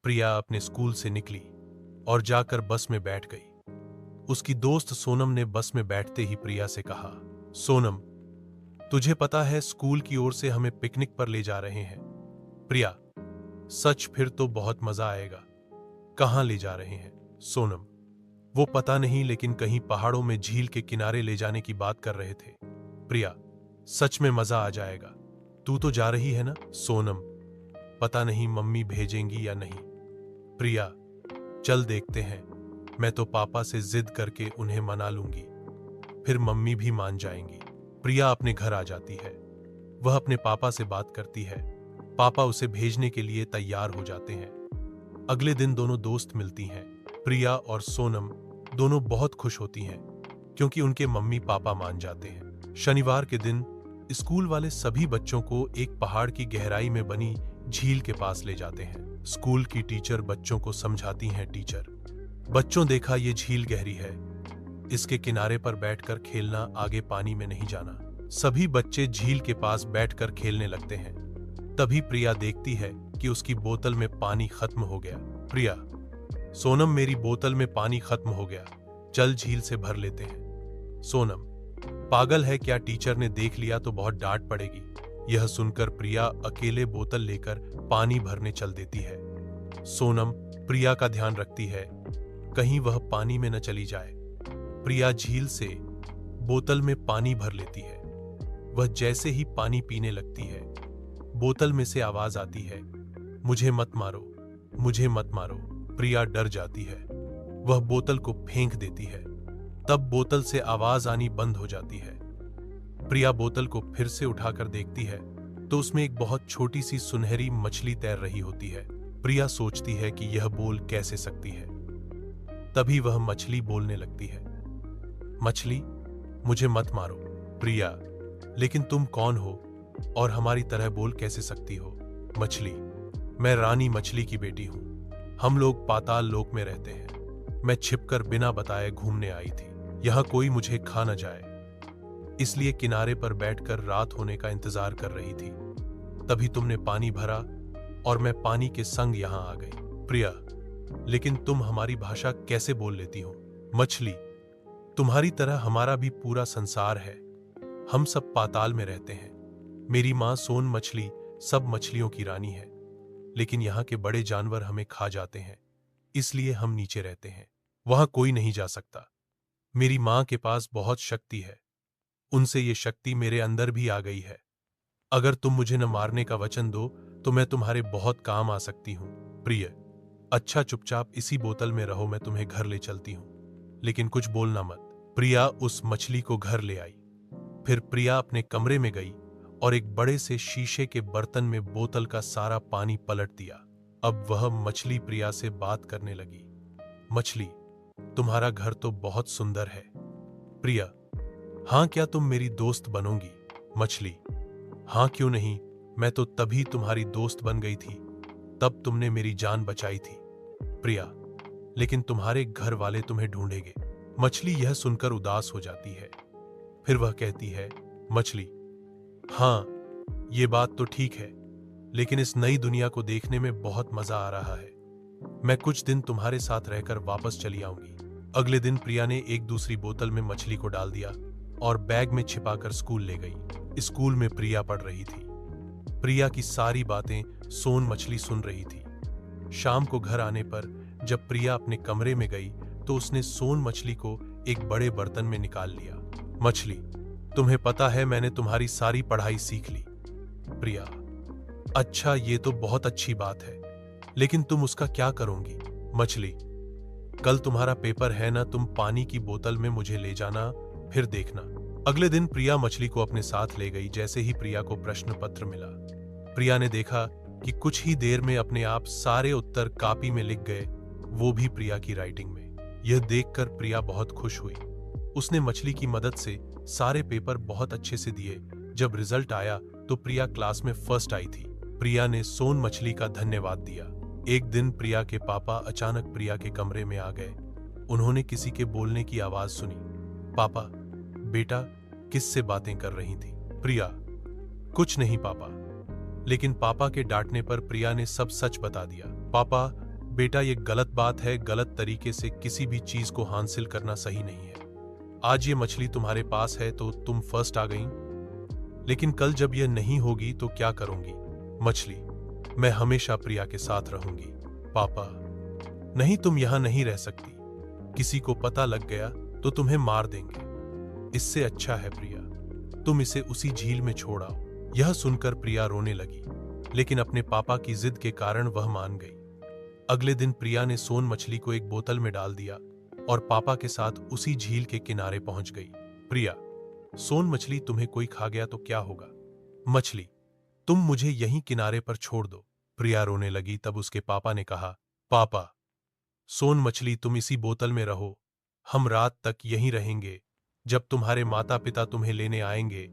प्रिया अपने स्कूल से निकली और जाकर बस में बैठ गई। उसकी दोस्त सोनम ने बस में बैठते ही प्रिया से कहा, सोनम, तुझे पता है स्कूल की ओर से हमें पिकनिक पर ले जा रहे हैं। प्रिया, सच? फिर तो बहुत मजा आएगा। कहाँ ले जा रहे हैं? सोनम, वो पता नहीं, लेकिन कहीं पहाड़ों में झील के किनारे ले जाने की बात कर रहे थे। प्रिया, सच में मजा आ जाएगा। तू तो जा रही है ना? सोनम, पता नहीं मम्मी भेजेंगी या नहीं। प्रिया, चल देखते हैं। मैं तो पापा से जिद करके उन्हें मना लूंगी, फिर मम्मी भी मान जाएंगी। प्रिया अपने घर आ जाती है। वह अपने पापा से बात करती है। पापा उसे भेजने के लिए तैयार हो जाते हैं। अगले दिन दोनों दोस्त मिलती हैं। प्रिया और सोनम दोनों बहुत खुश होती हैं क्योंकि उनके मम्मी पापा मान जाते हैं। शनिवार के दिन स्कूल वाले सभी बच्चों को एक पहाड़ की गहराई में बनी झील के पास ले जाते हैं। स्कूल की टीचर बच्चों को समझाती हैं, टीचर, बच्चों देखा ये झील गहरी है, इसके किनारे पर बैठकर खेलना, आगे पानी में नहीं जाना। सभी बच्चे झील के पास बैठकर खेलने लगते हैं। तभी प्रिया देखती है कि उसकी बोतल में पानी खत्म हो गया। प्रिया, सोनम, मेरी बोतल में पानी खत्म हो गया, चल झील से भर लेते हैं। सोनम, पागल है क्या? टीचर ने देख लिया तो बहुत डांट पड़ेगी। यह सुनकर प्रिया अकेले बोतल लेकर पानी भरने चल देती है। सोनम प्रिया का ध्यान रखती है, कहीं वह पानी में न चली जाए। प्रिया झील से बोतल में पानी भर लेती है। वह जैसे ही पानी पीने लगती है, बोतल में से आवाज आती है, मुझे मत मारो, मुझे मत मारो। प्रिया डर जाती है। वह बोतल को फेंक देती है। तब बोतल से आवाज आनी बंद हो जाती है। प्रिया बोतल को फिर से उठाकर देखती है तो उसमें एक बहुत छोटी सी सुनहरी मछली तैर रही होती है। प्रिया सोचती है कि यह बोल कैसे सकती है। तभी वह मछली बोलने लगती है, मछली, मुझे मत मारो। प्रिया, लेकिन तुम कौन हो और हमारी तरह बोल कैसे सकती हो? मछली, मैं रानी मछली की बेटी हूं। हम लोग पाताल लोक में रहते हैं। मैं छिपकर बिना बताए घूमने आई थी। यहां कोई मुझे खा न जाए, इसलिए किनारे पर बैठकर रात होने का इंतजार कर रही थी। तभी तुमने पानी भरा और मैं पानी के संग यहां आ गई। प्रिया, लेकिन तुम हमारी भाषा कैसे बोल लेती हो? मछली, तुम्हारी तरह हमारा भी पूरा संसार है। हम सब पाताल में रहते हैं। मेरी मां सोन मछली सब मछलियों की रानी है, लेकिन यहाँ के बड़े जानवर हमें खा जाते हैं, इसलिए हम नीचे रहते हैं। वहां कोई नहीं जा सकता। मेरी मां के पास बहुत शक्ति है, उनसे ये शक्ति मेरे अंदर भी आ गई है। अगर तुम मुझे न मारने का वचन दो तो मैं तुम्हारे बहुत काम आ सकती हूं। प्रिय, अच्छा चुपचाप इसी बोतल में रहो, मैं तुम्हें घर ले चलती हूं, लेकिन कुछ बोलना मत। प्रिया उस मछली को घर ले आई। फिर प्रिया अपने कमरे में गई और एक बड़े से शीशे के बर्तन में बोतल का सारा पानी पलट दिया। अब वह मछली प्रिया से बात करने लगी। मछली, तुम्हारा घर तो बहुत सुंदर है। प्रिया, हाँ, क्या तुम मेरी दोस्त बनोगी? मछली, हाँ, क्यों नहीं, मैं तो तभी तुम्हारी दोस्त बन गई थी, तब तुमने मेरी जान बचाई थी। प्रिया, लेकिन तुम्हारे घर वाले तुम्हें ढूंढेंगे। मछली यह सुनकर उदास हो जाती है। फिर वह कहती है, मछली, हाँ, ये बात तो ठीक है, लेकिन इस नई दुनिया को देखने में बहुत मजा आ रहा है। मैं कुछ दिन तुम्हारे साथ रहकर वापस चली आऊंगी। अगले दिन प्रिया ने एक दूसरी बोतल में मछली को डाल दिया और बैग में छिपाकर स्कूल ले गई। स्कूल में प्रिया पढ़ रही थी। प्रिया की सारी बातें सोन मछली सुन रही थी। शाम को घर आने पर जब प्रिया अपने कमरे में गई तो उसने सोन मछली को एक बड़े बर्तन में निकाल लिया। मछली, तुम्हें पता है मैंने तुम्हारी सारी पढ़ाई सीख ली। प्रिया, अच्छा, ये तो बहुत अच्छी बात है, लेकिन तुम उसका क्या करोगी? मछली, कल तुम्हारा पेपर है ना, तुम पानी की बोतल में मुझे ले जाना, फिर देखना। अगले दिन प्रिया मछली को अपने साथ ले गई। जैसे ही प्रिया को प्रश्न पत्र मिला, प्रिया ने देखा कि कुछ ही देर में अपने आप सारे उत्तर कापी में लिख गए, वो भी प्रिया की राइटिंग में। यह देखकर प्रिया बहुत खुश हुई। उसने मछली की मदद से सारे पेपर बहुत अच्छे से दिए। जब रिजल्ट आया तो प्रिया क्लास में फर्स्ट आई थी। प्रिया ने सोन मछली का धन्यवाद दिया। एक दिन प्रिया के पापा अचानक प्रिया के कमरे में आ गए। उन्होंने किसी के बोलने की आवाज सुनी। पापा, बेटा किससे बातें कर रही थी? प्रिया, कुछ नहीं पापा। लेकिन पापा के डांटने पर प्रिया ने सब सच बता दिया। पापा, बेटा ये गलत बात है, गलत तरीके से किसी भी चीज को हासिल करना सही नहीं है। आज ये मछली तुम्हारे पास है तो तुम फर्स्ट आ गई, लेकिन कल जब यह नहीं होगी तो क्या करूंगी? मछली, मैं हमेशा प्रिया के साथ रहूंगी। पापा, नहीं, तुम यहां नहीं रह सकती। किसी को पता लग गया तो तुम्हें मार देंगे। इससे अच्छा है प्रिया, तुम इसे उसी झील में छोड़ आओ। यह सुनकर प्रिया रोने लगी, लेकिन अपने पापा की जिद के कारण वह मान गई। अगले दिन प्रिया ने सोन मछली को एक बोतल में डाल दिया और पापा के साथ उसी झील के किनारे पहुंच गई। प्रिया, सोन मछली तुम्हें कोई खा गया तो क्या होगा? मछली, तुम मुझे यहीं किनारे पर छोड़ दो। प्रिया रोने लगी। तब उसके पापा ने कहा, पापा, सोन मछली तुम इसी बोतल में रहो, हम रात तक यहीं रहेंगे। जब तुम्हारे माता पिता तुम्हें लेने आएंगे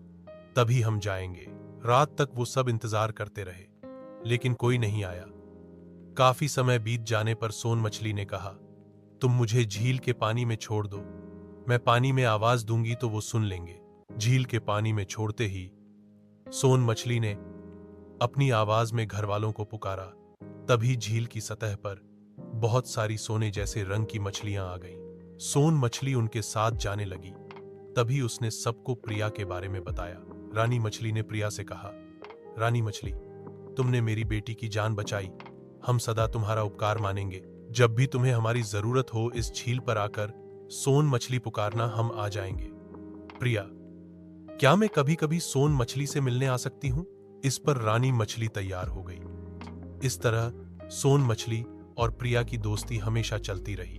तभी हम जाएंगे। रात तक वो सब इंतजार करते रहे, लेकिन कोई नहीं आया। काफी समय बीत जाने पर सोन मछली ने कहा, तुम मुझे झील के पानी में छोड़ दो, मैं पानी में आवाज दूंगी तो वो सुन लेंगे। झील के पानी में छोड़ते ही सोन मछली ने अपनी आवाज में घरवालों को पुकारा। तभी झील की सतह पर बहुत सारी सोने जैसे रंग की मछलियां आ गईं। सोन मछली उनके साथ जाने लगी। तभी उसने सबको प्रिया के बारे में बताया। रानी मछली ने प्रिया से कहा, रानी मछली, तुमने मेरी बेटी की जान बचाई, हम सदा तुम्हारा उपकार मानेंगे। जब भी तुम्हें हमारी जरूरत हो इस झील पर आकर सोन मछली पुकारना, हम आ जाएंगे। प्रिया, क्या मैं कभी कभी सोन मछली से मिलने आ सकती हूं? इस पर रानी मछली तैयार हो गई। इस तरह सोन मछली और प्रिया की दोस्ती हमेशा चलती रही।